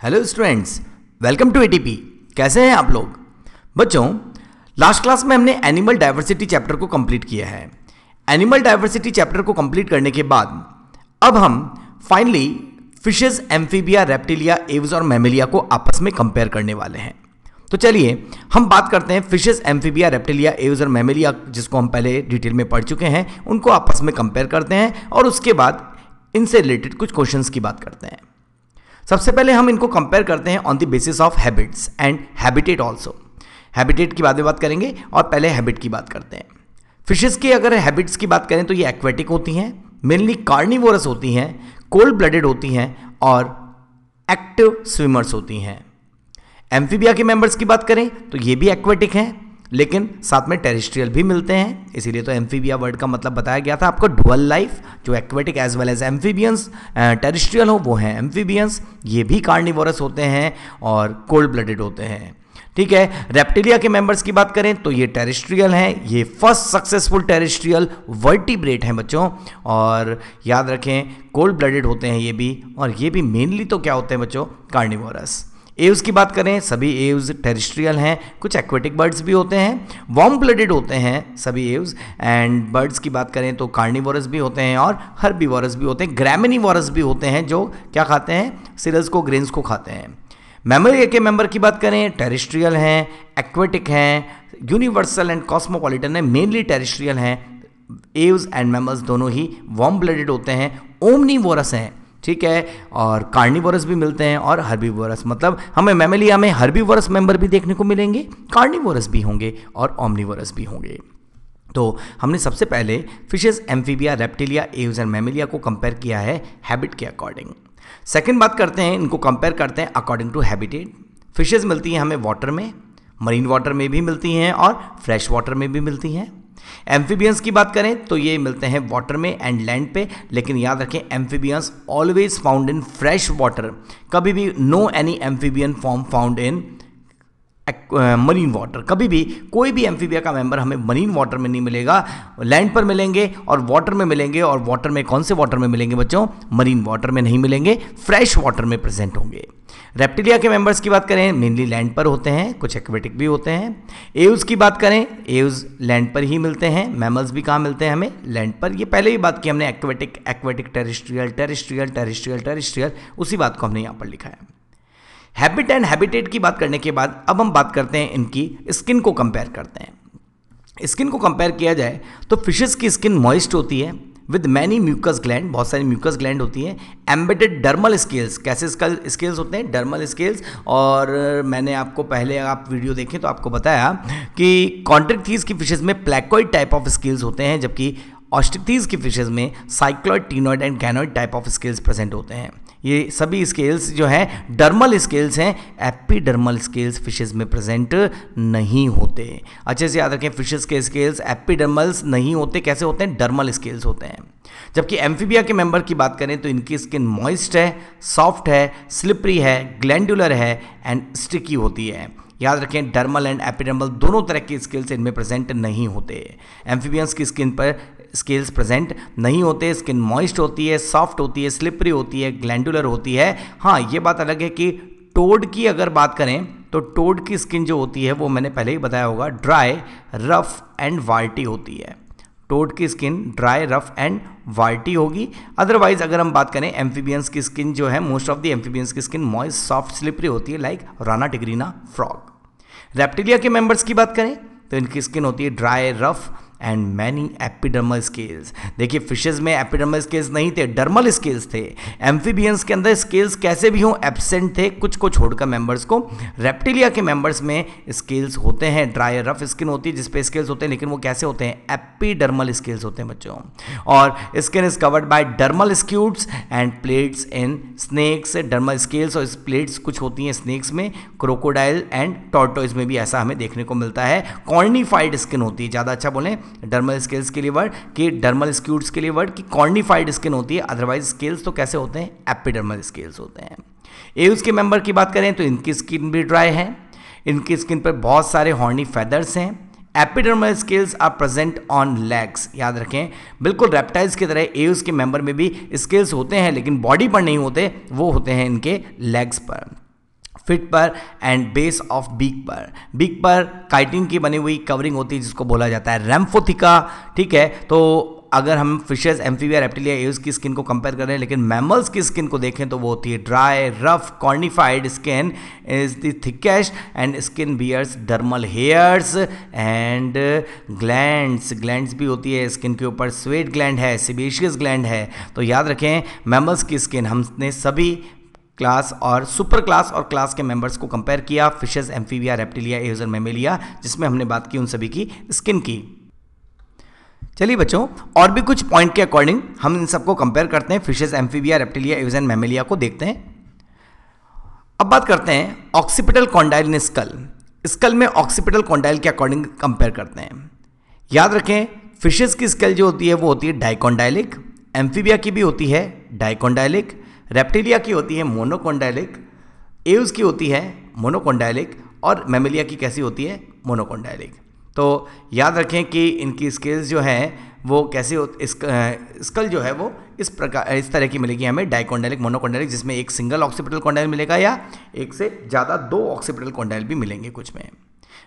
Hello students, welcome to ATP. कैसे हैं आप लोग? बच्चों, लास्ट क्लास में हमने एनिमल डाइवर्सिटी चैप्टर को कंप्लीट किया है। एनिमल डाइवर्सिटी चैप्टर को कंप्लीट करने के बाद अब हम finally fishes, amphibia, reptilia, aves और मैमेलिया को आपस में कंपेयर करने वाले हैं। तो चलिए हम बात करते हैं फिशेस, एम्फीबिया, रेप्टिलिया, एव्स और मैमेलिया, जिसको हम पहले डिटेल में पढ़ चुके हैं, उनको आपस में कंपेयर करते हैं और उसके बाद इनसे रिलेटेड कुछ क्वेश्चंस की बात करते हैं। सबसे पहले हम इनको कंपेयर करते हैं on the basis of habits and habitat also. Habitat की बाद में बात करेंगे और पहले हैबिट की बात करते हैं। फिशेस की अगर हैबिट्स की बात करें तो ये एक्वेटिक होती हैं, मेनली कार्निवोरस होती हैं, कोल्ड ब्लडेड होती हैं और एक्टिव स्विमर्स होती हैं। एम्फीबिया के मेंबर्स की बात करें तो ये भी एक्वेटिक हैं, लेकिन साथ में टेरेस्ट्रियल भी मिलते हैं, इसीलिए तो एम्फीबिया वर्ड का मतलब बताया गया था आपको। डुअल लाइफ, जो aquatic as well as amphibians, terrestrial हो वो हैं एम्फीबियंस। ये भी कार्निवोरस होते हैं और कोल्ड ब्लडेड होते हैं। ठीक है। रेप्टिलिया के मेंबर्स की बात करें तो ये टेरेस्ट्रियल हैं, ये फर्स्ट सक्सेसफुल टेरेस्ट्रियल वर्टिब्रेट हैं बच्चों। और याद रखें कोल्ड ब्लडेड होते हैं ये भी, और ये भी मेनली तो क्या होते हैं बच्चों? कार्निवोरस। एव्स की बात करें, सभी एव्स टेरेस्ट्रियल हैं, कुछ एक्वेटिक बर्ड्स भी होते हैं, वार्म ब्लडेड होते हैं सभी एव्स। एंड बर्ड्स की बात करें तो कार्निवोरस भी होते हैं और हर्बीवोरस भी होते हैं, ग्रैमिनिवोरस भी होते हैं, जो क्या खाते हैं? सीरियल्स को, ग्रेन्स को खाते हैं। मैमलिया के मेंबर की बात करें, टेरेस्ट्रियल हैं, एक्वेटिक हैं, यूनिवर्सल एंड कॉस्मोपॉलिटन है, मेनली टेरेस्ट्रियल हैं। एव्स एंड मैमल्स दोनों ही वार्म ब्लडेड होते हैं, ओमनीवोरस हैं, ठीक है, और कार्निवोरस भी मिलते हैं और हर्बीवोरस। मतलब हमें मैमेलिया में हर्बीवोरस मेंबर भी देखने को मिलेंगे, कार्निवोरस भी होंगे और ओमनीवोरस भी होंगे। तो हमने सबसे पहले fishes, amphibia, reptilia, aves and Mammalia को कंपेयर किया है हैबिट के अकॉर्डिंग। सेकंड बात करते हैं, इनको कंपेयर करते हैं अकॉर्डिंग टू हैबिटेट। फिशेस मिलती हैं हमें वाटर में, मरीन वाटर में भी मिलती हैं और फ्रेश वाटर में भी मिलती हैं। एम्फीबियंस की बात करें तो ये मिलते हैं वाटर में एंड लैंड पे, लेकिन याद रखें amphibians always found in fresh water, कभी भी no any amphibian form found in marine water. कभी भी कोई भी एम्फीबिया का मेंबर हमें मरीन वाटर में नहीं मिलेगा, लैंड पर मिलेंगे और वाटर में मिलेंगे। और वाटर में कौन से वाटर में मिलेंगे बच्चों? मरीन वाटर में नहीं मिलेंगे, फ्रेश वाटर में प्रेजेंट होंगे। रेप्टिलिया के मेंबर्स की बात करें, मेनली लैंड पर होते हैं, कुछ एक्वेटिक भी होते हैं। एव्स की बात करें, एव्स लैंड पर ही मिलते हैं। मैमल्स भी कहाँ मिलते हैं? हमें लैंड पर। ये पहले ही बात की हमने, aquatic, aquatic, terrestrial, terrestrial, terrestrial, terrestrial, उसी बात को हमने यहाँ पर लिखा है। हैबिट एंड हैबिटेट की बात करने के बाद अब हम बात करते हैं इनकी स्किन को कंपेयर करते हैं। स्किन को कंपेयर किया जाए तो फिशेस की स्किन मॉइस्ट होती है विद मैनी म्यूकस ग्लैंड, बहुत सारी म्यूकस ग्लैंड होती हैं। एम्बेडेड डर्मल स्केल्स, कैसे स्केल्स होते हैं? Dermal scales. और मैंने आपको पहले, आप वीडियो देखें तो आपको बताया कि कॉन्ट्रिक्थीज की फिशेज में प्लैकोइड टाइप ऑफ स्केल्स होते हैं, जबकि ऑस्ट्रिक्थीज की फिशेज में cycloid, ctenoid and ganoid type of scales present होते हैं। ये सभी स्केल्स जो हैं डर्मल स्केल्स हैं, एपिडर्मल स्केल्स फिशेज में प्रेजेंट नहीं होते। अच्छे से याद रखें, फिशेज के स्केल्स एपिडर्मल्स नहीं होते, कैसे होते हैं? डर्मल स्केल्स होते हैं। जबकि एम्फीबिया के मेंबर की बात करें तो इनकी स्किन मॉइस्ट है, सॉफ्ट है, स्लिपरी है, ग्लैंडुलर है एंड स्टिकी होती है। याद रखें, डर्मल एंड एपिडर्मल दोनों तरह के स्केल्स इनमें प्रेजेंट नहीं होते। एम्फीबियंस की स्किन पर स्केल्स प्रेजेंट नहीं होते, स्किन मॉइस्ट होती है, सॉफ्ट होती है, स्लिपरी होती है, ग्लैंडुलर होती है। हाँ, ये बात अलग है कि टोड की अगर बात करें तो टोड की स्किन जो होती है वो मैंने पहले ही बताया होगा, ड्राई, रफ एंड वार्टी होती है। टोड की स्किन ड्राई, रफ एंड वार्टी होगी। अदरवाइज अगर हम बात करें एम्फीबियंस की स्किन जो है, मोस्ट ऑफ द एम्फीबियंस की स्किन मॉइस्ट, सॉफ्ट, स्लिपरी होती है, like Rana tigrina frog. Reptilia के मेंबर्स की बात करें तो इनकी स्किन होती है dry, rough and many epidermal scales. देखिए, फिशेज में एपिडर्मल स्केल्स नहीं थे, डर्मल स्केल्स थे। एम्फीबियंस के अंदर स्केल्स कैसे भी हों एब्सेंट थे, कुछ को छोड़कर मेंबर्स को। रेप्टिलिया के मेंबर्स में स्केल्स होते हैं, ड्राई, रफ स्किन होती है जिसपे स्केल्स होते हैं, लेकिन वो कैसे होते हैं? एपिडर्मल स्केल्स होते हैं बच्चों। और skin is covered by dermal scutes and plates in snakes. Dermal scales और प्लेट्स कुछ होती हैं स्नेक्स में, क्रोकोडाइल एंड टॉर्टोइज में भी ऐसा हमें देखने को मिलता है। कॉर्निफाइड स्किन होती है, ज़्यादा अच्छा बोलें डर्मल स्केल्स के लिए वर्ड कि डर्मल स्क्यूट्स के लिए वर्ड कि कॉर्निफाइड स्किन होती है। अदरवाइज स्केल्स तो कैसे होते हैं? एपिडर्मल स्केल्स होते हैं। एव्स के मेंबर की बात करें तो इनकी स्किन भी ड्राई है, इनकी स्किन पर बहुत सारे हॉर्नी फेदर्स हैं। Epidermal scales are present on legs. याद रखें, बिल्कुल रेप्टाइल्स की तरह एव्स के मेंबर में भी स्केल्स होते हैं, लेकिन बॉडी पर नहीं होते, वो होते हैं इनके लेग्स पर। फिट पर एंड बेस ऑफ बीक पर काइटिन की बनी हुई कवरिंग होती है जिसको बोला जाता है रैम्फोथिका। ठीक है, तो अगर हम फिशेस, एम्फीबिया, रेप्टिलिया, एव्स की स्किन को कंपेयर कर रहे हैं, लेकिन मैमल्स की स्किन को देखें तो वो होती है dry, rough, cornified skin is the thickest and skin bears dermal hairs and glands भी होती है स्किन के ऊपर। स्वेट ग्लैंड है, सेबेशियस ग्लैंड है। तो याद रखें मैमल्स की स्किन हमने सभी क्लास और सुपर क्लास और क्लास के मेंबर्स को कंपेयर किया, फिशेस, एम्फीबिया, रेप्टिलिया, एव्स और मैमेलिया, जिसमें हमने बात की उन सभी की स्किन की। चलिए बच्चों, और भी कुछ पॉइंट के अकॉर्डिंग हम इन सबको कंपेयर करते हैं, fishes, amphibia, reptilia, aves and Mammalia को देखते हैं। अब बात करते हैं ऑक्सीपिटल कॉन्डाइल इन स्कल में ऑक्सीपिटल कॉन्डाइल के अकॉर्डिंग कंपेयर करते हैं। याद रखें फिशेस की स्कल जो होती है वो होती है डाइकॉन्डाइलिक, एम्फीबिया की भी होती है डाइकॉन्डाइलिक, रेप्टिलिया की होती है मोनोकॉन्डाइलिक, एव्स की होती है मोनोकॉन्डाइलिक और मैमेलिया की कैसी होती है मोनोकॉन्डाइलिक। तो याद रखें कि इनकी स्केल्स जो हैं वो कैसे स्कल जो है वो इस तरह की मिलेगी हमें, डाइकॉन्डाइलिक, मोनोकॉन्डाइलिक, जिसमें एक सिंगल ऑक्सीपिटल कॉन्डाइल मिलेगा या एक से ज़्यादा 2 ऑक्सीपिटल कॉन्डाइल भी मिलेंगे कुछ में।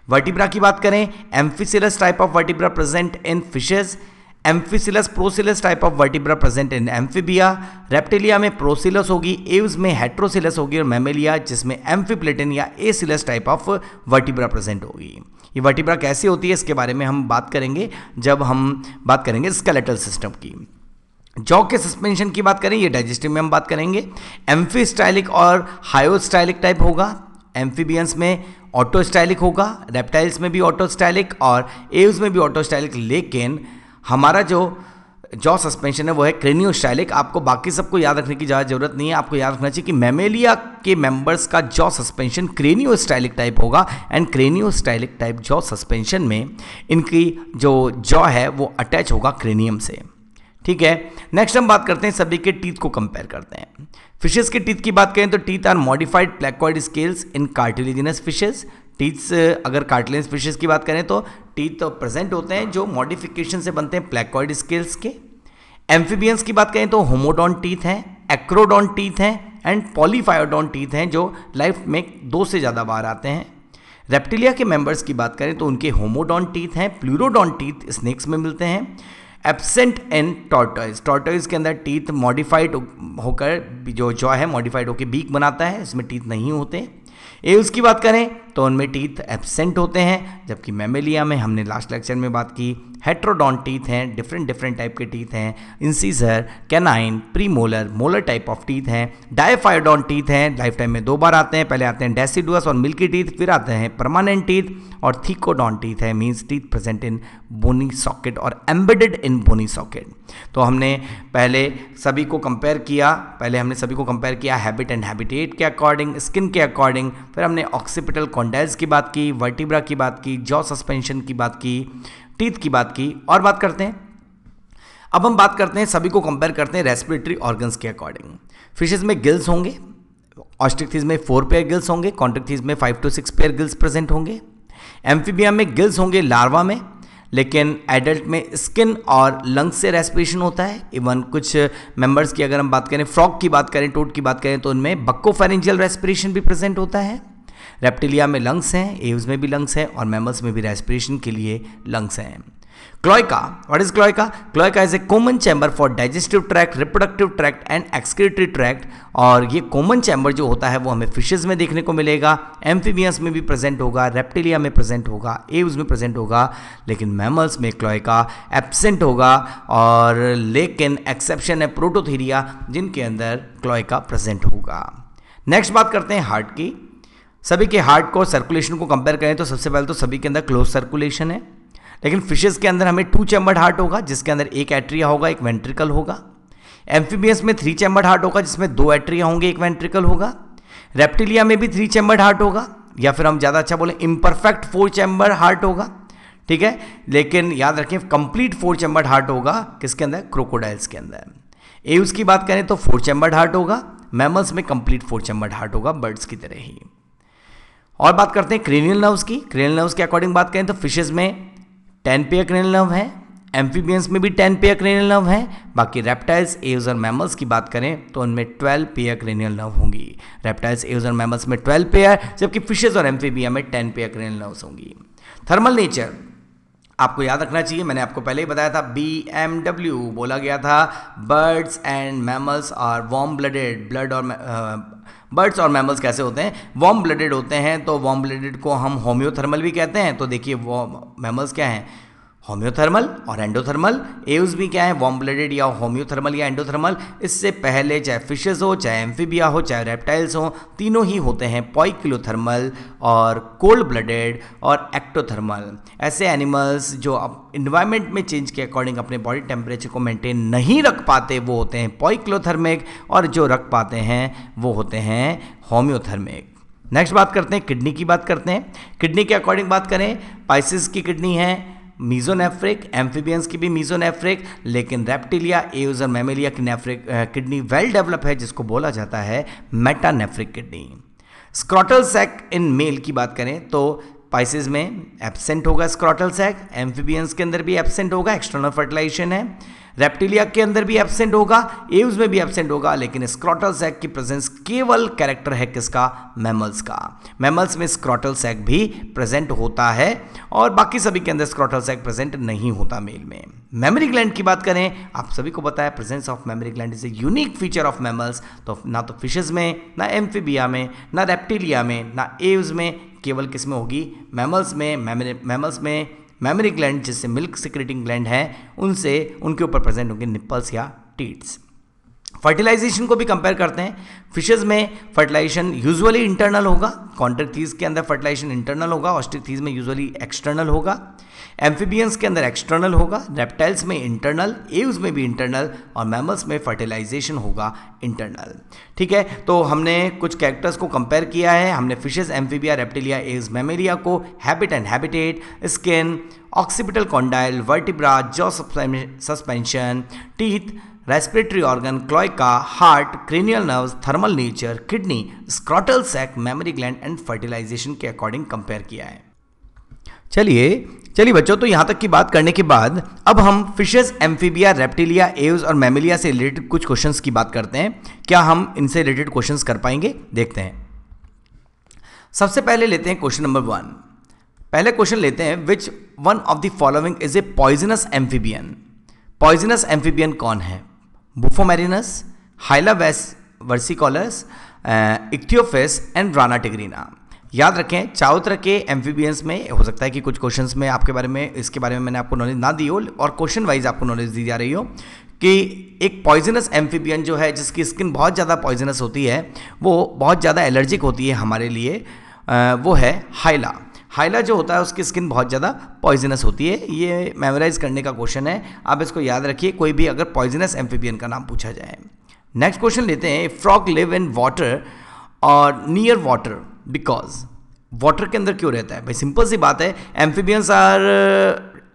वर्टिब्रा की बात करें, amphicoelous type of vertebra present in fishes, amphicoelous procoelous type of vertebra present in Amphibia, Reptilia में प्रोसिलस होगी, एव्स में हेट्रोसिलस होगी और मैमेलिया जिसमें एम्फीप्लेटन या एसिलस टाइप ऑफ वर्टिब्रा प्रेजेंट होगी। ये वर्टिब्रा कैसी होती है इसके बारे में हम बात करेंगे जब हम बात करेंगे स्केलेटल सिस्टम की। जॉ के सस्पेंशन की बात करें, ये डाइजेस्टिव में हम बात करेंगे। एम्फीस्टाइलिक और हायोस्टाइलिक टाइप होगा, एम्फीबियंस में ऑटोस्टाइलिक होगा, रेप्टाइल्स में भी ऑटोस्टाइलिक और एव्स में भी ऑटोस्टाइलिक, लेकिन हमारा जो जॉ सस्पेंशन है वो है क्रेनियोस्टाइलिक। आपको बाकी सबको याद रखने की ज़्यादा जरूरत नहीं है, आपको याद रखना चाहिए कि मैमेलिया के मेंबर्स का जॉ सस्पेंशन क्रेनियोस्टाइलिक टाइप होगा एंड क्रेनियोस्टाइलिक टाइप जॉ सस्पेंशन में इनकी जो जॉ है वो अटैच होगा क्रेनियम से। ठीक है, नेक्स्ट हम बात करते हैं सभी के टीथ को कंपेयर करते हैं। फिशेस के टीथ की बात करें तो teeth are modified placoid scales in cartilaginous fishes. Teeths, अगर कार्टिलेज फिशेस की बात करें तो टीथ तो प्रेजेंट होते हैं जो मॉडिफिकेशन से बनते हैं प्लेक्वाइड स्केल्स के। एम्फीबियंस की बात करें तो होमोडॉन टीथ हैं, एक्रोडॉन टीथ हैं एंड पॉलीफायोडॉन टीथ हैं जो लाइफ में 2 से ज़्यादा बार आते हैं। रेप्टिलिया के मेंबर्स की बात करें तो उनके होमोडॉन टीथ हैं, प्लूरोडॉन टीथ स्नेक्स में मिलते हैं। एब्सेंट इन टॉर्टॉइज, टॉर्टॉइज के अंदर टीथ मॉडिफाइड होकर जो जॉ है मॉडिफाइड होकर बीक बनाता है, इसमें टीथ नहीं होते। एव्स की बात करें तो उनमें टीथ एब्सेंट होते हैं, जबकि मैमेलिया में हमने लास्ट लेक्चर में बात की हेट्रोडॉन टीथ हैं, डिफरेंट टाइप के टीथ हैं, incisor, canine, premolar, molar type of teeth हैं। डायफायोडॉन टीथ हैं, लाइफ टाइम में 2 बार आते हैं, पहले आते हैं डेसिडुअस और मिल्की टीथ, फिर आते हैं परमानेंट टीथ और थीकोडॉन टीथ है, means teeth present in bony socket और एम्बेडेड इन बोनी सॉकेट। तो हमने पहले सभी को कंपेयर किया, हैबिट एंड हैबिटेट के अकॉर्डिंग, स्किन के अकॉर्डिंग, फिर हमने ऑक्सीपिटल कॉन्डाइल्स की बात की, वर्टिब्रा की बात की, जॉ सस्पेंशन की बात की, टीथ की बात की। और बात करते हैं, अब हम बात करते हैं सभी को कंपेयर करते हैं रेस्पिरेटरी ऑर्गन्स के अकॉर्डिंग। फिशेस में गिल्स होंगे, ऑस्ट्रिक्थिस में 4 पेयर गिल्स होंगे, कॉन्ट्रिक्थिस में 5 to 6 पेयर गिल्स प्रेजेंट होंगे। एम्फीबिया में गिल्स होंगे लार्वा में, लेकिन एडल्ट में स्किन और लंग्स से रेस्पिरेशन होता है। इवन कुछ मेंबर्स की अगर हम बात करें, फ्रॉग की बात करें, टोड की बात करें तो उनमें बक्कोफेरेंजियल रेस्पिरेशन भी प्रेजेंट होता है। रेप्टिलिया में लंग्स हैं, एव्स में भी लंग्स हैं और मैमल्स में भी रेस्पिरेशन के लिए लंग्स हैं। Cloaca, what is cloaca? Cloaca is a common chamber for digestive tract, reproductive tract and excretory tract. और ये कॉमन चैम्बर जो होता है वो हमें फिशेज में देखने को मिलेगा, एम्फीबियंस में भी प्रेजेंट होगा, रेप्टिलिया में प्रेजेंट होगा, एव्स में प्रेजेंट होगा, लेकिन मैमल्स में क्लोएका एब्सेंट होगा। और लेकिन एक्सेप्शन है प्रोटोथीरिया जिनके अंदर क्लोएका प्रेजेंट होगा। नेक्स्ट बात करते हैं हार्ट की। सभी के हार्ट को, सर्कुलेशन को कंपेयर करें तो सबसे पहले तो सभी के अंदर क्लोज सर्कुलेशन है, लेकिन फिशेस के अंदर हमें 2 चैम्बर्ड हार्ट होगा जिसके अंदर एक एट्रिया होगा, एक वेंट्रिकल होगा। एम्फीबियंस में 3 चैम्बर्ड हार्ट होगा जिसमें 2 एट्रिया होंगे, एक वेंट्रिकल होगा। रेप्टिलिया में भी 3 चैम्बर्ड हार्ट होगा, या फिर हम ज़्यादा अच्छा बोले इम्परफेक्ट 4 चैम्बर हार्ट होगा। ठीक है, लेकिन याद रखें कंप्लीट 4 चैम्बर्ड हार्ट होगा किसके अंदर? क्रोकोडाइल्स के अंदर। एव्स की बात करें तो 4 चैम्बर्ड हार्ट होगा, मैमल्स में कंप्लीट 4 चैम्बर्ड हार्ट होगा, बर्ड्स की तरह ही। और बात करते हैं क्रेनियल नर्व्स की। क्रेनियल नर्व्स के अकॉर्डिंग बात करें तो फिशेज में 10 पेयर क्रेनियल नर्व है, एम्फीबियंस में भी 10 पेयर क्रेनियल नर्व हैं, बाकी रेप्टाइल्स, एव्स और मैमल्स की बात करें तो उनमें 12 पेयर क्रेनियल नर्व होंगी। रेप्टाइल्स, एव्स और मैमल्स में 12 पेयर, जबकि फिशेज और एम्फीबिया में 10 पेयर क्रेनियल नर्व्स होंगी। थर्मल नेचर आपको याद रखना चाहिए, मैंने आपको पहले ही बताया था, BMW बोला गया था, birds and mammals are warm blooded. Birds और मैमल्स कैसे होते हैं? वार्म ब्लडेड होते हैं, तो वार्म ब्लडेड को हम होम्योथर्मल भी कहते हैं। तो देखिए मैमल्स क्या हैं? होम्योथर्मल और एंडोथर्मल। एव्स भी क्या है? वार्म ब्लडेड या होम्योथर्मल या एंडोथर्मल। इससे पहले चाहे फिशेज हो, चाहे एम्फीबिया हो, चाहे रेप्टाइल्स हो, तीनों ही होते हैं पॉइकिलोथर्मल और कोल्ड ब्लडेड और एक्टोथर्मल। ऐसे एनिमल्स जो इन्वायरमेंट में चेंज के अकॉर्डिंग अपने बॉडी टेम्परेचर को मेंटेन नहीं रख पाते वो होते हैं पॉइकिलोथर्मिक, और जो रख पाते हैं वो होते हैं होम्योथर्मिक। नेक्स्ट बात करते हैं, किडनी की बात करते हैं। किडनी के अकॉर्डिंग बात करें, पाइसेस की किडनी है मीजोनेफ्रिक, एम्फीबियंस की भी मीजोनेफ्रिक, लेकिन रेप्टिलिया, एव्स और मैमेलिया की नेफ्रिक किडनी वेल डेवलप है, जिसको बोला जाता है metanephric kidney. Scrotal sac in male की बात करें तो पाइसेस में एब्सेंट होगा स्क्रॉटल सैक, एम्फीबियंस के अंदर भी एब्सेंट होगा, एक्सटर्नल फर्टिलाइजेशन है। रेप्टिलिया के अंदर भी एब्सेंट होगा, एव्स में भी एब्सेंट होगा, लेकिन स्क्रॉटल सैक की प्रेजेंस केवल कैरेक्टर है किसका? मैमल्स का। मैमल्स में स्क्रॉटल सैक भी प्रेजेंट होता है और बाकी सभी के अंदर स्क्रॉटल सैक प्रेजेंट नहीं होता मेल में। मेमोरी ग्लैंड की बात करें, आप सभी को पता है presence of memory gland is a unique feature of mammals. तो ना तो फिशेज में, ना एम्फीबिया में, ना रेप्टिलिया में, ना एव्स में, केवल किस में होगी? मैमल्स में। मैमल्स में मेमोरी ग्लैंड, जिससे मिल्क सिक्रेटिंग ग्लैंड है, उनसे उनके ऊपर प्रेजेंट होंगे निप्पल्स या टीट्स। फर्टिलाइजेशन को भी कंपेयर करते हैं, फिशेज में फर्टिलाइजेशन यूजुअली इंटरनल होगा, कॉन्ट्रैक्टीज के अंदर फर्टिलाइजेशन इंटरनल होगा, ऑस्ट्रिक्टीज में यूजुअली एक्सटर्नल होगा, एम्फीबियंस के अंदर एक्सटर्नल होगा, रेप्टाइल्स में इंटरनल, एव्स में भी इंटरनल, और मैमल्स में फर्टिलाइजेशन होगा इंटरनल। ठीक है, तो हमने कुछ कैरेक्टर्स को कंपेयर किया है। हमने fishes, Amphibia, reptilia, Aves, Mammalia को habit and habitat, skin, occipital condyle, vertebra, jaw suspension, teeth, respiratory organ, cloaca, heart, cranial nerves, thermal nature, kidney, scrotal sac, memory gland and fertilization के according compare किया है। चलिए बच्चों, तो यहां तक की बात करने के बाद अब हम फिशेज, एम्फीबिया, रेप्टिलिया, एव्स और मैमेलिया से रिलेटेड कुछ क्वेश्चंस की बात करते हैं। क्या हम इनसे रिलेटेड क्वेश्चंस कर पाएंगे? देखते हैं। सबसे पहले लेते हैं क्वेश्चन नंबर 1। पहले क्वेश्चन लेते हैं, which one of the following is a poisonous amphibian? Poisonous amphibian कौन है? Bufo marinus, Hyla versicolor, Ichthyophis and Rana tigrina. याद रखें, चारों तरह के एम्फीबियंस में हो सकता है कि कुछ क्वेश्चंस में आपके बारे में, इसके बारे में मैंने आपको नॉलेज ना दी हो और क्वेश्चन वाइज आपको नॉलेज दी जा रही हो कि एक पॉइजनस एम्फीबियन जो है, जिसकी स्किन बहुत ज़्यादा पॉइजनस होती है, वो बहुत ज़्यादा एलर्जिक होती है हमारे लिए, वो है हाइला। हाइला जो होता है उसकी स्किन बहुत ज़्यादा पॉइजनस होती है। ये मेमोराइज करने का क्वेश्चन है, आप इसको याद रखिए कोई भी अगर पॉइजनस एम्फीबियन का नाम पूछा जाए। नेक्स्ट क्वेश्चन लेते हैं, फ्रॉग लिव इन वाटर और नियर वाटर बिकॉज। वाटर के अंदर क्यों रहता है? भाई सिंपल सी बात है, amphibians are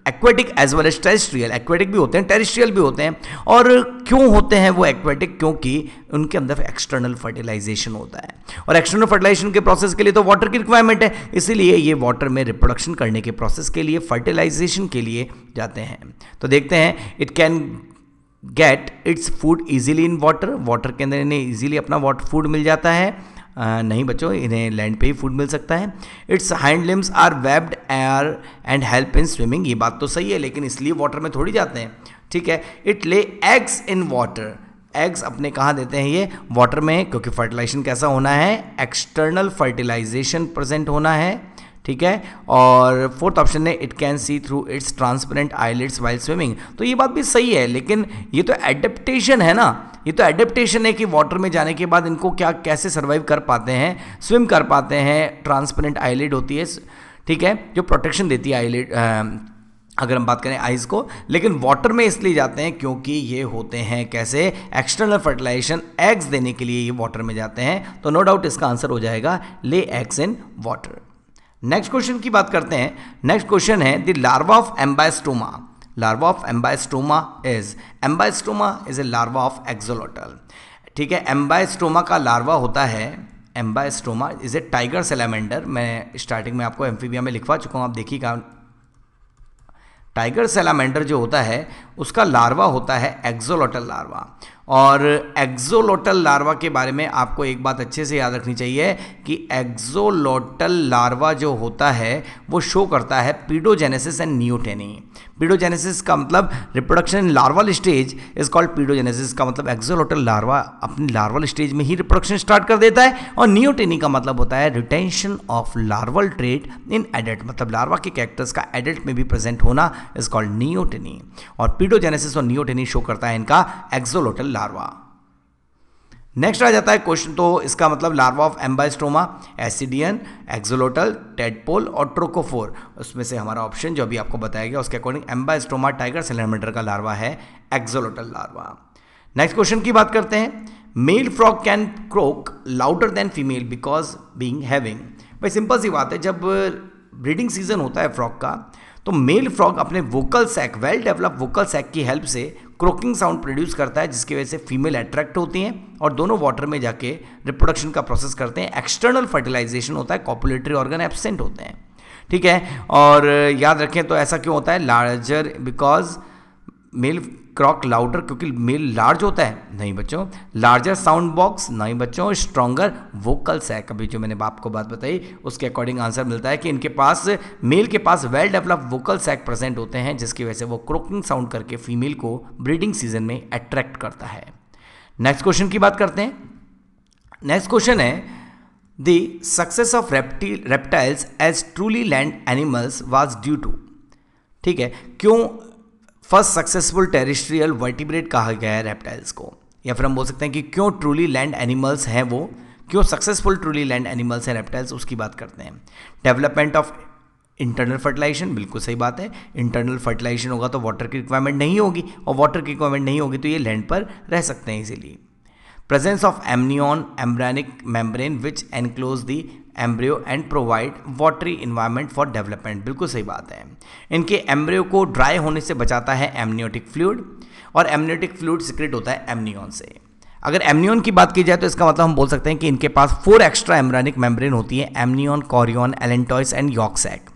aquatic as well as terrestrial. Aquatic भी होते हैं, टेरेस्ट्रियल भी होते हैं। और क्यों होते हैं वो एक्वेटिक? क्योंकि उनके अंदर एक्सटर्नल फर्टिलाइजेशन होता है, और एक्सटर्नल फर्टिलाइजेशन के प्रोसेस के लिए तो वाटर की रिक्वायरमेंट है, इसीलिए ये वाटर में रिप्रोडक्शन करने के प्रोसेस के लिए, फर्टिलाइजेशन के लिए जाते हैं। तो देखते हैं, it can get its food easily in water. Water के अंदर इन्हें ईजिली अपना वाटर फूड मिल जाता है। नहीं बच्चों, इन्हें लैंड पे ही फूड मिल सकता है। Its hind limbs are webbed air and help in swimming. ये बात तो सही है, लेकिन इसलिए वाटर में थोड़ी जाते हैं। ठीक है, इट ले एग्स इन वाटर। एग्स अपने कहाँ देते हैं? ये वाटर में, क्योंकि फर्टिलाइजेशन कैसा होना है? एक्सटर्नल फर्टिलाइजेशन प्रेजेंट होना है। ठीक है, और फोर्थ ऑप्शन है, it can see through it's transparent eyelids while swimming. तो ये बात भी सही है, लेकिन ये तो एडेप्टेशन है ना, ये तो एडेप्टेशन है कि वाटर में जाने के बाद इनको क्या कैसे सर्वाइव कर पाते हैं, स्विम कर पाते हैं। ट्रांसपेरेंट आईलिड होती है, ठीक है, जो प्रोटेक्शन देती है आईलिड, अगर हम बात करें आइज़ को। लेकिन वाटर में इसलिए जाते हैं क्योंकि ये होते हैं कैसे? एक्सटर्नल फर्टिलाइजेशन, एग्स देने के लिए ये वाटर में जाते हैं। तो नो डाउट इसका आंसर हो जाएगा lay eggs in water. Next question की बात करते हैं। नेक्स्ट क्वेश्चन है, the larva of Ambystoma. Larva of Ambystoma is a larva of axolotl. ठीक है, एम्बाइस्टोमा का लार्वा होता है, Ambystoma is a tiger salamander. मैं स्टार्टिंग में आपको एम्फीबिया में लिखवा चुका हूँ, आप देखिएगा। टाइगर सैलामेंडर जो होता है उसका लार्वा होता है एक्सोलोटल लार्वा। और एक्सोलोटल लार्वा के बारे में आपको एक बात अच्छे से याद रखनी चाहिए कि एक्सोलोटल लार्वा जो होता है वो शो करता है पीडोजेनेसिस एंड नियोटेनी। पीडोजेनेसिस का मतलब reproduction in larval stage is called paedogenesis, का मतलब एक्सोलोटल लार्वा अपनी लार्वल स्टेज में ही रिप्रोडक्शन स्टार्ट कर देता है। और नियोटेनी का मतलब होता है retention of larval trait in adult, मतलब लार्वा के कैरेक्टर्स का एडल्ट में भी प्रेजेंट होना इज कॉल्ड नियोटेनी। और पीडोजेनेसिस और नियोटेनी शो करता है इनका एक्सोलोटल लार्वा। नेक्स्ट आ जाता है क्वेश्चन, तो इसका मतलब larva of Ambystoma, ascidian, axolotl, tadpole और ट्रोकोफोर, उसमें से हमारा ऑप्शन जो अभी आपको बताया गया उसके अकॉर्डिंग एम्बाइस्टोमा टाइगर सैलामेंडर का लार्वा है एक्सोलोटल लार्वा। नेक्स्ट क्वेश्चन की बात करते हैं। Male frog can croak louder than female because being having. भाई सिंपल सी बात है, जब ब्रीडिंग सीजन होता है फ्रॉग का तो मेल फ्रॉग अपने vocal sac, well develop vocal sac की हेल्प से क्रोकिंग साउंड प्रोड्यूस करता है, जिसकी वजह से फीमेल अट्रैक्ट होती हैं और दोनों वाटर में जाके रिप्रोडक्शन का प्रोसेस करते हैं। एक्सटर्नल फर्टिलाइजेशन होता है, कॉपुलेटरी ऑर्गन एब्सेंट होते हैं, ठीक है। और याद रखें तो ऐसा क्यों होता है, लार्जर बिकॉज मेल क्रॉक लाउडर, क्योंकि मेल लार्ज होता है, नहीं बच्चों, लार्जर साउंड बॉक्स, नहीं बच्चों, स्ट्रॉन्गर वोकल सैक। अभी जो मैंने आपको बात बताई उसके अकॉर्डिंग आंसर मिलता है कि इनके पास, मेल के पास well develop vocal sac present होते हैं, जिसकी वजह से वो क्रोकिंग साउंड करके फीमेल को ब्रीडिंग सीजन में अट्रैक्ट करता है। नेक्स्ट क्वेश्चन की बात करते हैं। नेक्स्ट क्वेश्चन है the success of reptiles as truly land animals was due to, ठीक है, क्यों फर्स्ट सक्सेसफुल टेरिस्ट्रियल वर्टिब्रेट कहा गया है रेप्टाइल्स को, या फिर हम बोल सकते हैं कि क्यों ट्रूली लैंड एनिमल्स हैं वो, क्यों सक्सेसफुल ट्रूली लैंड एनिमल्स हैं रेप्टाइल्स, उसकी बात करते हैं। डेवलपमेंट ऑफ इंटरनल फर्टिलाइजेशन, बिल्कुल सही बात है, इंटरनल फर्टिलाइजेशन होगा तो वाटर की रिक्वायरमेंट नहीं होगी, और वाटर की रिक्वायरमेंट नहीं होगी तो ये लैंड पर रह सकते हैं इसीलिए। Presence of amnion embryonic membrane which enclose the embryo and provide watery environment for development, बिल्कुल सही बात है। इनके एम्ब्रियो को ड्राई होने से बचाता है एमनियोटिक फ्लूइड, और एमनियोटिक फ्लूइड सिक्रेट होता है एमनियन से। अगर एमनियन की बात की जाए तो इसका मतलब हम बोल सकते हैं कि इनके पास 4 एक्स्ट्रा एम्ब्रानिक मेम्ब्रेन होती है, amnion, chorion, allantois and yolk sac.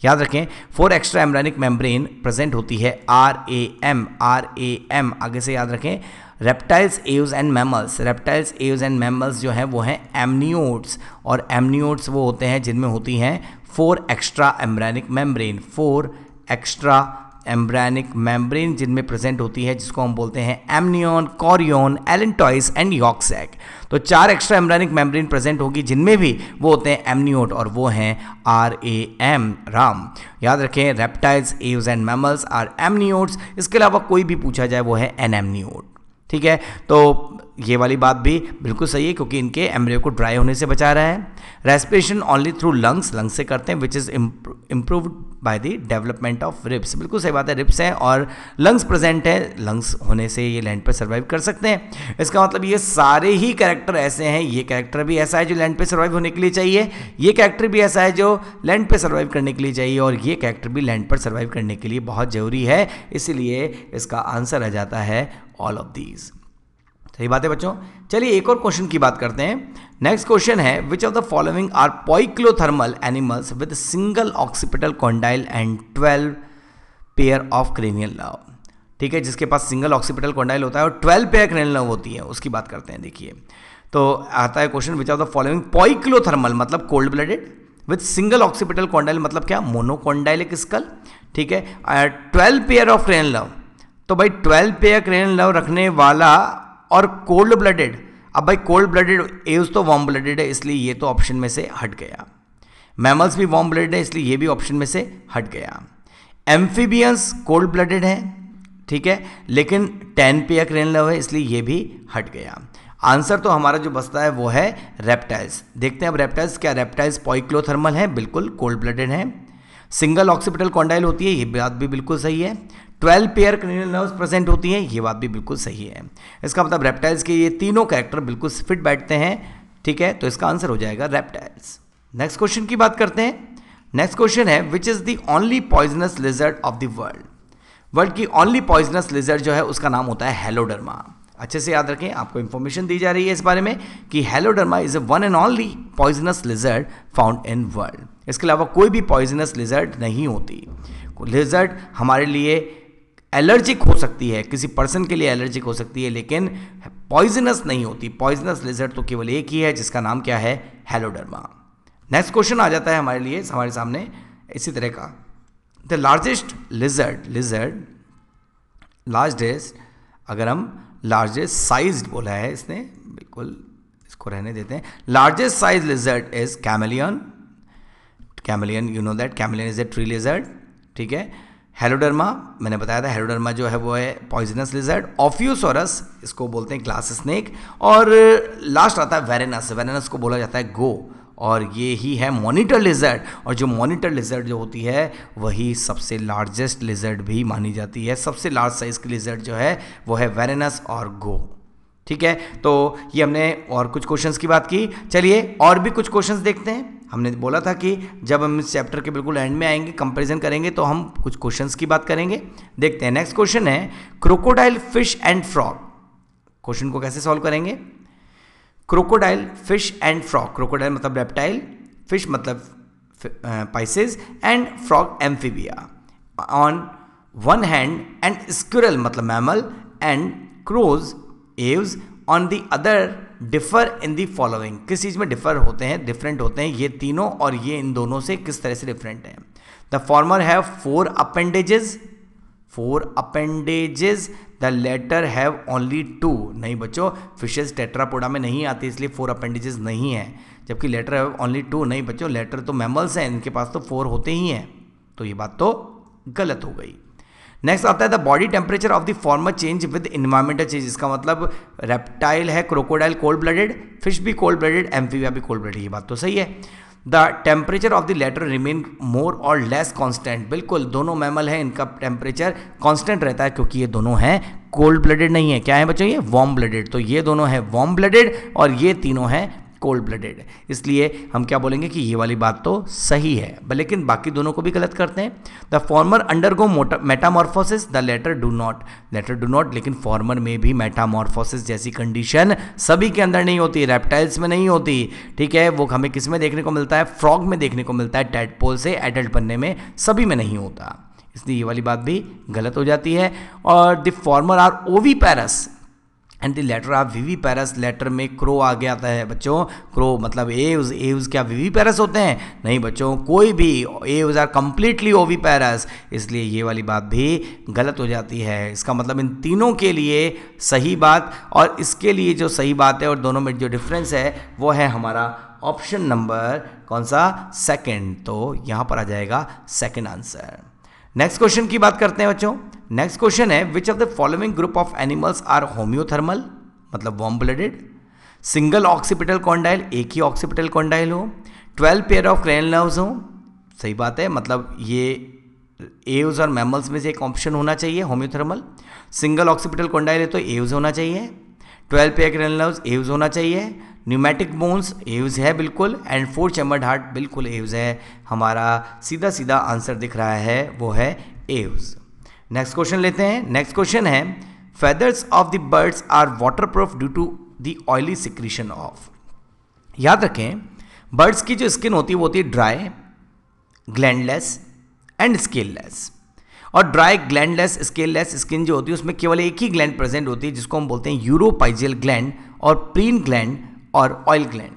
याद रखें 4 एक्स्ट्रा एम्ब्रानिक मेम्ब्रेन प्रेजेंट होती है, RAM, आगे से याद रखें। Reptiles, aves and mammals, reptiles, aves and mammals जो हैं वो हैं एमनियोट्स, और एमनियोट्स वो होते हैं जिनमें होती हैं 4 extra embryonic membrane, 4 extra embryonic membrane जिनमें प्रेजेंट होती है, जिसको हम बोलते हैं amnion, chorion, allantois and yolk sac. तो 4 एक्स्ट्रा एम्ब्रानिक मेम्ब्रेन प्रेजेंट होगी जिनमें भी वो होते हैं एमनियोट, और वो हैं RAM, राम। याद रखें reptiles, aves and mammals are amniotes. इसके अलावा कोई भी पूछा जाए वो है एनेमनियोट, ठीक है। तो ये वाली बात भी बिल्कुल सही है क्योंकि इनके एम्ब्रियो को ड्राई होने से बचा रहा है। Respiration only through lungs, lungs से करते हैं, which is improved by the development of ribs, बिल्कुल सही बात है, रिब्स हैं और लंग्स प्रेजेंट है, लंग्स होने से ये लैंड पर सर्वाइव कर सकते हैं। इसका मतलब ये सारे ही कैरेक्टर ऐसे हैं, ये कैरेक्टर भी ऐसा है जो लैंड पे सर्वाइव होने के लिए चाहिए, ये कैरेक्टर भी ऐसा है जो लैंड पे सर्वाइव करने के लिए चाहिए, और ये कैरेक्टर भी लैंड पर सर्वाइव करने के लिए बहुत जरूरी है, इसीलिए इसका आंसर आ जाता है ऑल ऑफ दीज। सही बात है बच्चों। चलिए एक और क्वेश्चन की बात करते हैं। नेक्स्ट क्वेश्चन है which of the following are poikilothermal animals with single occipital condyle and 12 pair of cranial nerve, ठीक है, जिसके पास सिंगल ऑक्सीपिटल कॉन्डाइल होता है और 12 पेयर क्रेनियल नर्व होती है, उसकी बात करते हैं। देखिए तो आता है question which of the following poikilothermal मतलब cold blooded, with single occipital condyle मतलब क्या, मोनोकॉन्डाइलिक स्कल, ठीक है, 12 पेयर ऑफ क्रेनियल नर्व, तो भाई 12 पेयर क्रेनियल नर्व रखने वाला और कोल्ड ब्लडेड। अब भाई कोल्ड ब्लडेड एव्स तो वार्म ब्लडेड है, इसलिए ये तो ऑप्शन में से हट गया। मैमल्स भी वार्म ब्लडेड है, इसलिए ये भी ऑप्शन में से हट गया। एम्फीबियंस कोल्ड ब्लडेड है, ठीक है, लेकिन 10 पेयर क्रेनियल नर्व है, इसलिए ये भी हट गया। आंसर तो हमारा जो बचता है वो है रेप्टाइल्स। देखते हैं अब रेप्टाइल्स, क्या रेप्टाइल्स पॉइक्लोथर्मल है, बिल्कुल कोल्ड ब्लडेड है। सिंगल ऑक्सीपिटल कॉन्डाइल होती है, ये बात भी बिल्कुल सही है। 12 पेयर क्रेनियल नर्व्स प्रेजेंट होती हैं, ये बात भी बिल्कुल सही है। इसका मतलब रेप्टाइल्स के ये तीनों कैरेक्टर बिल्कुल फिट बैठते हैं, ठीक है, तो इसका आंसर हो जाएगा रेप्टाइल्स। नेक्स्ट क्वेश्चन की बात करते हैं। नेक्स्ट क्वेश्चन है which is the only poisonous lizard of the world. World की ओनली पॉइजनस लिजर्ड जो है उसका नाम होता है हेलोडर्मा। अच्छे से याद रखें, आपको इंफॉर्मेशन दी जा रही है इस बारे में कि Heloderma is a one and only poisonous lizard found in world. इसके अलावा कोई भी पॉइजनस लिजर्ड नहीं होती। लिजर्ड हमारे लिए एलर्जिक हो सकती है, किसी पर्सन के लिए एलर्जिक हो सकती है, लेकिन पॉइजनस नहीं होती। पॉइजनस लिजर्ड तो केवल एक ही है, जिसका नाम क्या है, हेलोडर्मा। नेक्स्ट क्वेश्चन आ जाता है हमारे लिए, हमारे सामने इसी तरह का, द लार्जेस्ट लिजर्ड लार्जेस्ट, अगर हम लार्जेस्ट साइज बोला है इसने, बिल्कुल इसको रहने देते हैं। Largest size lizard is chameleon, you know that chameleon is a tree lizard, ठीक है। हेलोडर्मा मैंने बताया था, हेलोडर्मा जो है वो है पॉइजनस लिजर्ड। ऑफियोसोरस इसको बोलते हैं ग्लास स्नेक, और लास्ट आता है वेरेनस को बोला जाता है गो, और ये ही है मॉनिटर लिजर्ड। और जो मॉनिटर लिजर्ड जो होती है वही सबसे लार्जेस्ट लिजर्ड भी मानी जाती है। सबसे लार्ज साइज की लिजर्ड जो है वो है वेरेनस और गो, ठीक है। तो ये हमने और कुछ क्वेश्चंस की बात की। चलिए और भी कुछ क्वेश्चंस देखते हैं। हमने बोला था कि जब हम इस चैप्टर के बिल्कुल एंड में आएंगे, कंपैरिजन करेंगे, तो हम कुछ क्वेश्चंस की बात करेंगे। देखते हैं, नेक्स्ट क्वेश्चन है crocodile, fish and frog. Question को कैसे सॉल्व करेंगे? Crocodile, fish and frog. Crocodile मतलब रेप्टाइल, फिश मतलब pisces, and frog amphibia. On one hand, and squirrel मतलब mammal, and crows aves on the other differ in the following. किस चीज़ में differ होते हैं, डिफरेंट होते हैं ये तीनों, और ये इन दोनों से किस तरह से डिफरेंट हैं? The former have 4 appendages, the latter have only 2। नहीं बच्चों, फिशेस टेट्रापोडा में नहीं आती, इसलिए 4 अपेंडेजेस नहीं है, जबकि लेटर हैव ओनली 2। नहीं बच्चों, लेटर तो मैमल्स हैं, इनके पास तो 4 होते ही हैं, तो ये बात तो गलत हो गई। नेक्स्ट आता है the body temperature of the former change with environmental change. इसका मतलब रेप्टाइल है क्रोकोडाइल कोल्ड ब्लडेड, फिश भी कोल्ड ब्लडेड, एम्फीबिया भी कोल्ड ब्लडेड, ये बात तो सही है। The temperature of the latter remain more और लेस कांस्टेंट। बिल्कुल, दोनों मैमल हैं, इनका टेम्परेचर कांस्टेंट रहता है, क्योंकि ये दोनों हैं कोल्ड ब्लडेड नहीं है। क्या है बच्चों? ये वार्म ब्लडेड। तो ये दोनों हैं वार्म ब्लडेड और ये तीनों हैं कोल्ड ब्लडेड। इसलिए हम क्या बोलेंगे कि ये वाली बात तो सही है, लेकिन बाकी दोनों को भी गलत करते हैं। The former undergo metamorphosis, the latter do not. लेकिन फॉर्मर में भी मेटामॉर्फोसिस जैसी कंडीशन सभी के अंदर नहीं होती, रेप्टाइल्स में नहीं होती, ठीक है। वो हमें किस में देखने को मिलता है? फ्रॉग में देखने को मिलता है, टैडपोल से एडल्ट बनने में, सभी में नहीं होता, इसलिए ये वाली बात भी गलत हो जाती है। और the former are oviparous and the latter are viviparous. Latter में क्रो आ गया है बच्चों, क्रो मतलब एव्स क्या विविपैरस होते हैं? नहीं बच्चों, कोई भी, एव्स आर कंप्लीटली ओवीपैरस, इसलिए ये वाली बात भी गलत हो जाती है। इसका मतलब इन तीनों के लिए सही बात, और इसके लिए जो सही बात है और दोनों में जो डिफरेंस है वो है हमारा ऑप्शन नंबर कौन सा? सेकेंड। तो यहाँ पर आ जाएगा सेकेंड आंसर। नेक्स्ट क्वेश्चन की बात करते हैं बच्चों। नेक्स्ट क्वेश्चन है which of the following group of animals are homeothermal, मतलब warm blooded. Single occipital condyle, एक ही ऑक्सीपिटल कॉन्डाइल हो। 12 पेयर ऑफ क्रेनियल नर्व्स हो, सही बात है, मतलब ये एव्स और मैमल्स में से एक ऑप्शन होना चाहिए होम्योथर्मल। सिंगल ऑक्सीपिटल कॉन्डाइल है तो एव्स होना चाहिए। 12 पेयर क्रेनियल नर्व्स, एव्स होना चाहिए। न्यूमेटिक बोन्स, एव्स है बिल्कुल, एंड 4 चैम्बर्ड हार्ट बिल्कुल एव्स है। हमारा सीधा सीधा आंसर दिख रहा है वो है एव्स। नेक्स्ट क्वेश्चन लेते हैं। नेक्स्ट क्वेश्चन है feathers of the birds are waterproof due to the oily secretion of. याद रखें, बर्ड्स की जो स्किन होती है वो होती है ड्राई, ग्लैंडलेस एंड स्केललेस। और ड्राई ग्लैंडलेस स्केललेस स्किन जो होती है उसमें केवल एक ही ग्लैंड प्रेजेंट होती है, जिसको हम बोलते हैं यूरोपाइजियल ग्लैंड और प्रीन ग्लैंड और ऑयल ग्लैंड।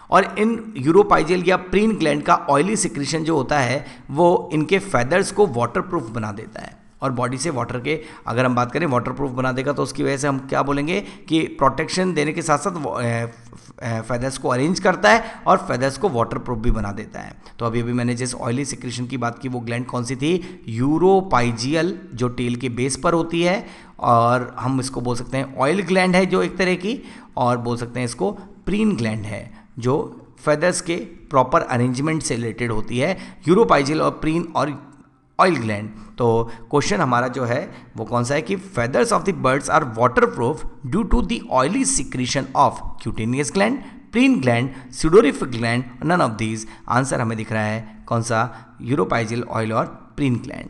और इन यूरोपाइजियल या प्रीन ग्लैंड का ऑयली सिक्रीशन जो होता है वो इनके फेदर्स को वाटरप्रूफ बना देता है, और बॉडी से वाटर के अगर हम बात करें वाटरप्रूफ बना देगा, तो उसकी वजह से हम क्या बोलेंगे कि प्रोटेक्शन देने के साथ साथ फेदर्स को अरेंज करता है और फेदर्स को वाटरप्रूफ भी बना देता है। तो अभी मैंने जिस ऑयली सिक्रीशन की बात की वो ग्लैंड कौन सी थी? यूरोपाइजियल, जो टेल के बेस पर होती है, और हम इसको बोल सकते हैं ऑयल ग्लैंड है जो एक तरह की, और बोल सकते हैं इसको प्रीन ग्लैंड है जो फेदर्स के प्रॉपर अरेंजमेंट से रिलेटेड होती है। यूरोपाइजियल और प्रीन और ऑयल ग्लैंड। तो क्वेश्चन हमारा जो है वो कौन सा है कि feathers of the birds are waterproof due to the oily secretion of cutaneous gland, preen gland, sudoriferous gland, none of these. Answer हमें दिख रहा है कौन सा? यूरोपाइजियल, ऑयल और प्रीन ग्लैंड।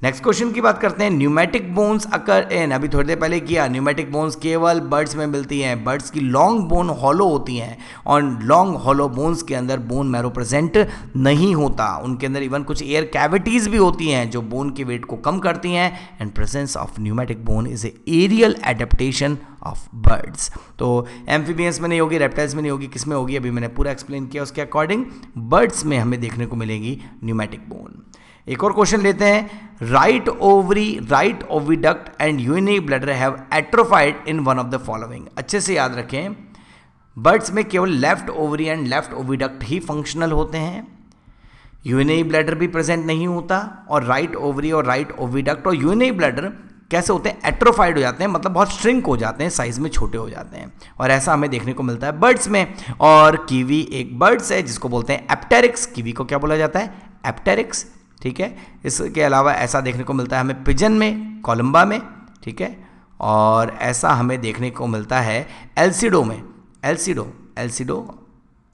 नेक्स्ट क्वेश्चन की बात करते हैं, न्यूमेटिक बोन्स अकर इन, अभी थोड़ी देर पहले किया, न्यूमेटिक बोन्स केवल बर्ड्स में मिलती हैं, बर्ड्स की लॉन्ग बोन हॉलो होती हैं और लॉन्ग हॉलो बोन्स के अंदर बोन मैरो प्रेजेंट नहीं होता, उनके अंदर इवन कुछ एयर कैविटीज भी होती हैं जो बोन के वेट को कम करती हैं, and presence of pneumatic bone is a aerial adaptation of birds. तो एम्फीबियंस में नहीं होगी, रेप्टाइल्स में नहीं होगी, किस में होगी, अभी मैंने पूरा एक्सप्लेन किया, उसके अकॉर्डिंग बर्ड्स में हमें देखने को मिलेगी न्यूमेटिक बोन। एक और क्वेश्चन लेते हैं, right ovary, right oviduct and urinary bladder have atrophied in one of the following. अच्छे से याद रखें, बर्ड्स में केवल left ovary and left oviduct he functional होते हैं, यूरिनरी ब्लैडर भी प्रेजेंट नहीं होता, और राइट ओवरी और राइट ओविडक्ट और यूरिनरी ब्लैडर कैसे होते हैं, एट्रोफाइड हो जाते हैं, मतलब बहुत श्रिंक हो जाते हैं, साइज में छोटे हो जाते हैं, और ऐसा हमें देखने को मिलता है बर्ड्स में। और कीवी एक बर्ड्स है जिसको बोलते हैं एप्टेरिक्स, कीवी को क्या बोला जाता है, एप्टेरिक्स, ठीक है। इसके अलावा ऐसा देखने को मिलता है हमें पिजन में, कोलंबा में, ठीक है, और ऐसा हमें देखने को मिलता है एल्सिडो में, एल्सिडो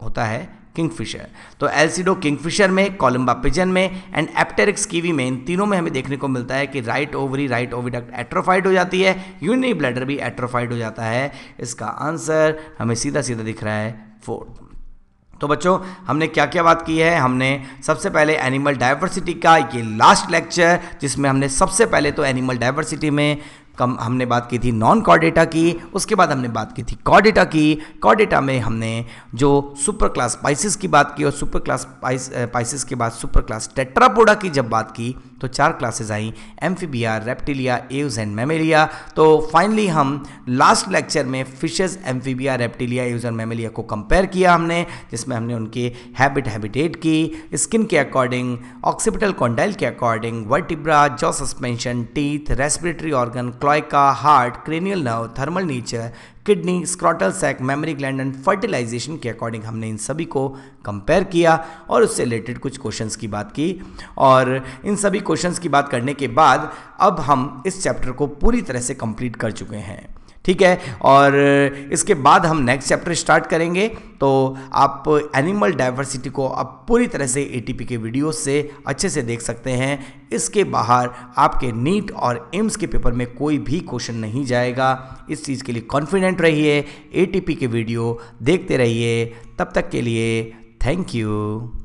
होता है किंगफिशर, तो एल्सिडो किंगफिशर में, कोलंबा पिजन में एंड एप्टेरिक्स कीवी में, इन तीनों में हमें देखने को मिलता है कि right ovary, right oviduct atrophied हो जाती है, यूरिनरी ब्लैडर भी एट्रोफाइड हो जाता है। इसका आंसर हमें सीधा सीधा दिख रहा है 4। तो बच्चों हमने क्या क्या बात की है, हमने सबसे पहले एनिमल डाइवर्सिटी का ये लास्ट लेक्चर, जिसमें हमने सबसे पहले तो एनिमल डाइवर्सिटी में हमने बात की थी नॉन कॉर्डेटा की, उसके बाद हमने बात की थी कॉर्डेटा की। कॉर्डेटा में हमने जो सुपर क्लास स्पाइसिस की बात की और सुपर क्लास स्पाइसिस के बाद सुपर क्लास टेट्रापोडा की जब बात की तो 4 क्लासेस आई, amphibia, reptilia, aves and mammalia. तो फाइनली हम लास्ट लेक्चर में फिशेस, एम्फीबिया, रेप्टिलिया, एव्स और मैमेलिया को कंपेयर किया हमने, जिसमें हमने उनके हैबिटेट की, स्किन के अकॉर्डिंग, ऑक्सीपिटल कॉन्डाइल के according, vertebra, jaw suspension, teeth, respiratory organ, cloaca, heart, cranial nerve, thermal nature, kidney, scrotal sac, memory gland and fertilization के अकॉर्डिंग हमने इन सभी को कंपेयर किया और उससे रिलेटेड कुछ क्वेश्चंस की बात की। और इन सभी क्वेश्चंस की बात करने के बाद अब हम इस चैप्टर को पूरी तरह से कंप्लीट कर चुके हैं, ठीक है। और इसके बाद हम नेक्स्ट चैप्टर स्टार्ट करेंगे, तो आप एनिमल डाइवर्सिटी को अब पूरी तरह से एटीपी के वीडियो से अच्छे से देख सकते हैं। इसके बाहर आपके नीट और एम्स के पेपर में कोई भी क्वेश्चन नहीं जाएगा, इस चीज़ के लिए कॉन्फिडेंट रहिए, एटीपी के वीडियो देखते रहिए। तब तक के लिए थैंक यू।